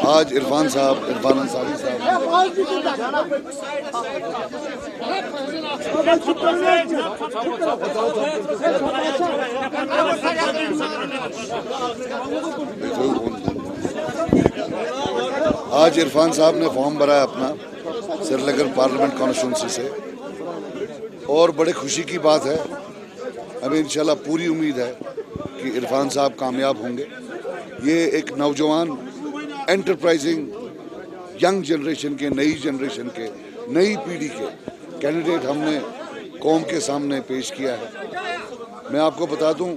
आज इरफान अंसारी साहब आज इरफान साहब ने फॉर्म भरा है अपना श्रीनगर पार्लियामेंट कॉन्स्टिट्यूंसी से, और बड़े खुशी की बात है। हमें इंशाल्लाह पूरी उम्मीद है कि इरफान साहब कामयाब होंगे। ये एक नौजवान एंटरप्राइजिंग यंग जनरेशन के, नई जनरेशन के, नई पीढ़ी के कैंडिडेट हमने कौम के सामने पेश किया है। मैं आपको बता दूं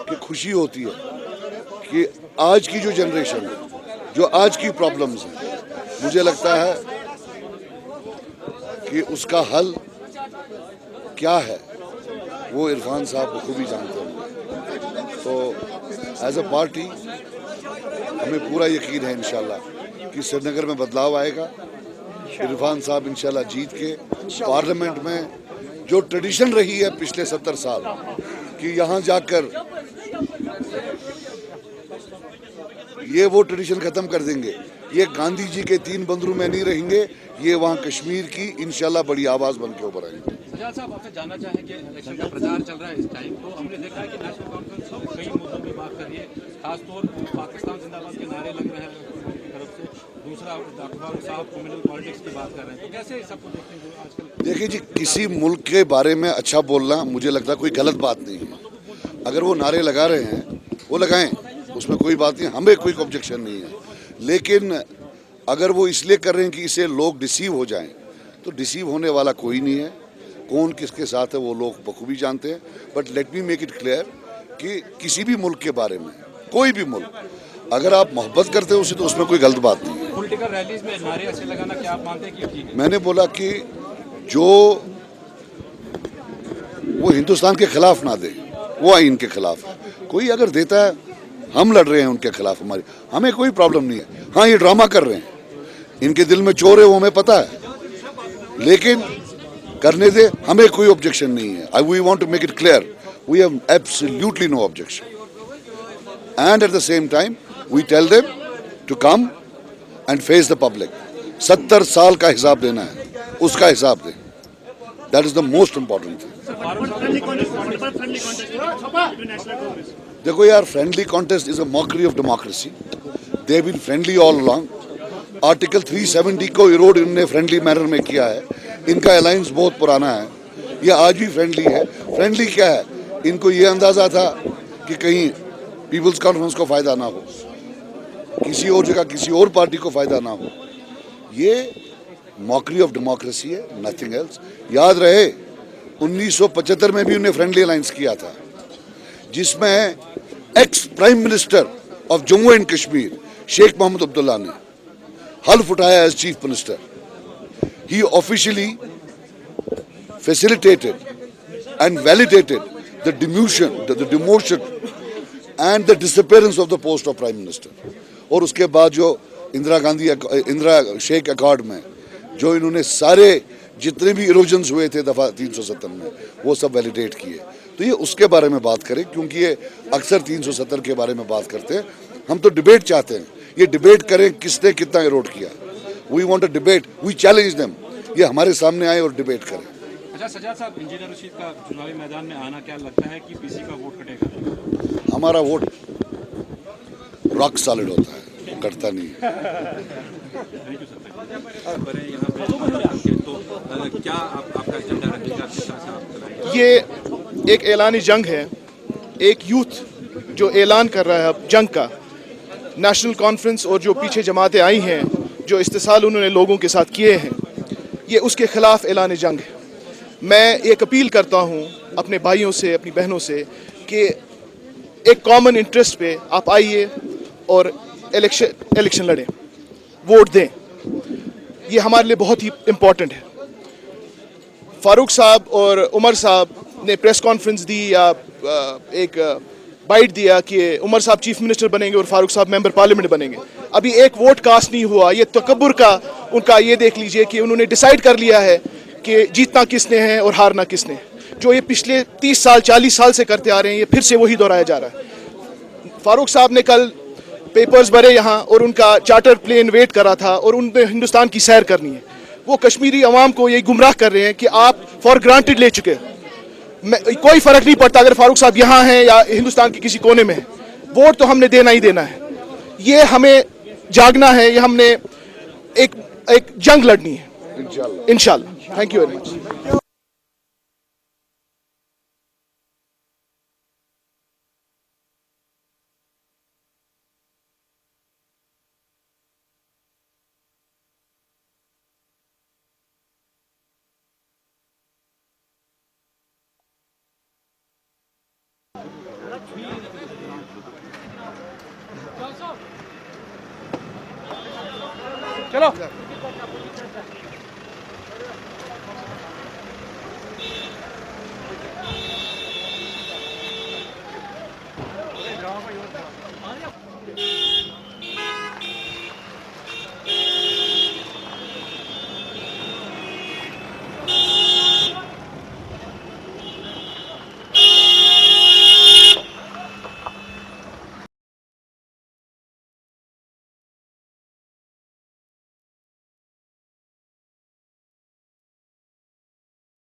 कि खुशी होती है कि आज की जो जनरेशन है, जो आज की प्रॉब्लम्स हैं, मुझे लगता है कि उसका हल क्या है वो इरफान साहब बखूबी जानते हैं। तो एज अ पार्टी हमें पूरा यकीन है इंशाल्लाह कि श्रीनगर में बदलाव आएगा। इरफान साहब इंशाल्लाह जीत के पार्लियामेंट में, जो ट्रेडिशन रही है पिछले 70 साल कि यहाँ जाकर ये वो ट्रेडिशन खत्म कर देंगे। ये गांधी जी के 3 बंदरों में नहीं रहेंगे, ये वहाँ कश्मीर की इंशाल्लाह बड़ी आवाज बन के उभर आएंगे। सजाद साहब, आपसे जानना चाहेंगे, इलेक्शन का प्रचार चल रहा है इस टाइम, तो हमने देखा है कि नेशनल कॉन्फ्रेंस कई मुद्दों पे बात कर रही है, खासतौर पर पाकिस्तान जिंदाबाद के नारे लग रहे हैं उनकी तरफ से। दूसरा, डॉक्टर फारूक साहब कम्युनल पॉलिटिक्स की बात कर रहे हैं, तो कैसे सबको देखते हैं आजकल? देखिए जी, किसी मुल्क के बारे में अच्छा बोलना मुझे लगता है कोई गलत बात नहीं है। अगर वो नारे लगा रहे हैं वो लगाएं, उसमें कोई बात नहीं, हमें कोई ऑब्जेक्शन नहीं है। लेकिन अगर वो इसलिए कर रहे हैं कि इसे लोग डिसीव हो जाएं, तो डिसीव होने वाला कोई नहीं है। कौन किसके साथ है वो लोग बखूबी जानते हैं। But let me make it clear कि किसी भी मुल्क के बारे में, कोई भी मुल्क, अगर आप मोहब्बत करते हो उसे, तो उसमें कोई गलत बात नहीं है। पॉलिटिकल रैलीज में नारे ऐसे लगाना क्या आप मानते हैं कि ठीक है? मैंने बोला कि जो वो हिंदुस्तान के खिलाफ ना दे, वो आइन के खिलाफ है। कोई अगर देता है, हम लड़ रहे हैं उनके खिलाफ, हमें कोई प्रॉब्लम नहीं है। हाँ, ये ड्रामा कर रहे हैं, इनके दिल में चोर है वो हमें पता है, लेकिन करने दे, हमें कोई ऑब्जेक्शन नहीं है। We want to make it clear, we have absolutely no objection, and at the same time we tell them to come and face the public. 70 साल का हिसाब देना है, उसका हिसाब दें। That is the most important thing. देखो यार, friendly contest is a mockery of democracy. They have been friendly all along. Article 370 को इरोड इन्होंने फ्रेंडली मैनर में किया है। इनका अलायंस बहुत पुराना है, ये आज भी फ्रेंडली है। फ्रेंडली क्या है, इनको ये अंदाजा था कि कहीं पीपल्स कॉन्फ्रेंस को फायदा ना हो, किसी और जगह किसी और पार्टी को फायदा ना हो। ये मॉकरी ऑफ डेमोक्रेसी है, नथिंग एल्स। याद रहे 1975 में भी उन्हें फ्रेंडली अलायंस किया था, जिसमें ex prime minister of Jammu and Kashmir Sheikh Mohammad Abdullah ने हल्फ उठाया as chief minister. He officially facilitated and validated the demotion and the disappearance of the post of Prime Minister. और उसके बाद जो इंदिरा शेख अकॉर्ड में जो इन्होंने सारे जितने भी इरोजन्स हुए थे दफा 370 में, वो सब वैलिडेट किए। तो ये उसके बारे में बात करें, क्योंकि ये अक्सर 370 के बारे में बात करते हैं। हम तो डिबेट चाहते हैं, ये डिबेट करें किसने कितना इरोड किया। We want a debate, we challenge them, ये हमारे सामने आए और डिबेट करें। अच्छा सजाद साहब, इंजीनियर रशीद का चुनावी मैदान में आना, क्या लगता है कि पीसी का वोट कटेगा? हमारा वोट रॉक सॉलिड होता है, कटता नहीं है। तो क्या आपका एजेंडा रहेगा? ये एक ऐलानी जंग है, एक यूथ जो ऐलान कर रहा है अब जंग का। नेशनल कॉन्फ्रेंस और जो पीछे जमातें आई हैं, जो इस्तेसाल उन्होंने लोगों के साथ किए हैं, ये उसके खिलाफ ऐलान जंग है। मैं एक अपील करता हूँ अपने भाइयों से, अपनी बहनों से, कि एक कॉमन इंटरेस्ट पे आप आइए और इलेक्शन लड़ें, वोट दें। ये हमारे लिए बहुत ही इम्पोर्टेंट है। फारूक साहब और उमर साहब ने प्रेस कॉन्फ्रेंस दी या एक बाइट दिया कि उमर साहब चीफ मिनिस्टर बनेंगे और फारूक साहब मेंबर पार्लियामेंट बनेंगे। अभी एक वोट कास्ट नहीं हुआ। ये तकब्बुर का उनका ये देख लीजिए कि उन्होंने डिसाइड कर लिया है कि जीतना किसने है और हारना किसने। जो ये पिछले 30 साल 40 साल से करते आ रहे हैं, ये फिर से वही दोहराया जा रहा है। फारूक साहब ने कल पेपर्स भरे यहाँ और उनका चार्टर प्लेन वेट करा था और उनने हिंदुस्तान की सैर करनी है। वो कश्मीरी अवाम को यही गुमराह कर रहे हैं कि आप फॉर ग्रांटेड ले चुके हैं। कोई फर्क नहीं पड़ता अगर फारूक साहब यहाँ हैं या हिंदुस्तान के किसी कोने में हैं, वोट तो हमने देना ही देना है। ये हमें जागना है, ये हमने एक जंग लड़नी है इंशाल्लाह। Thank you very much. चलो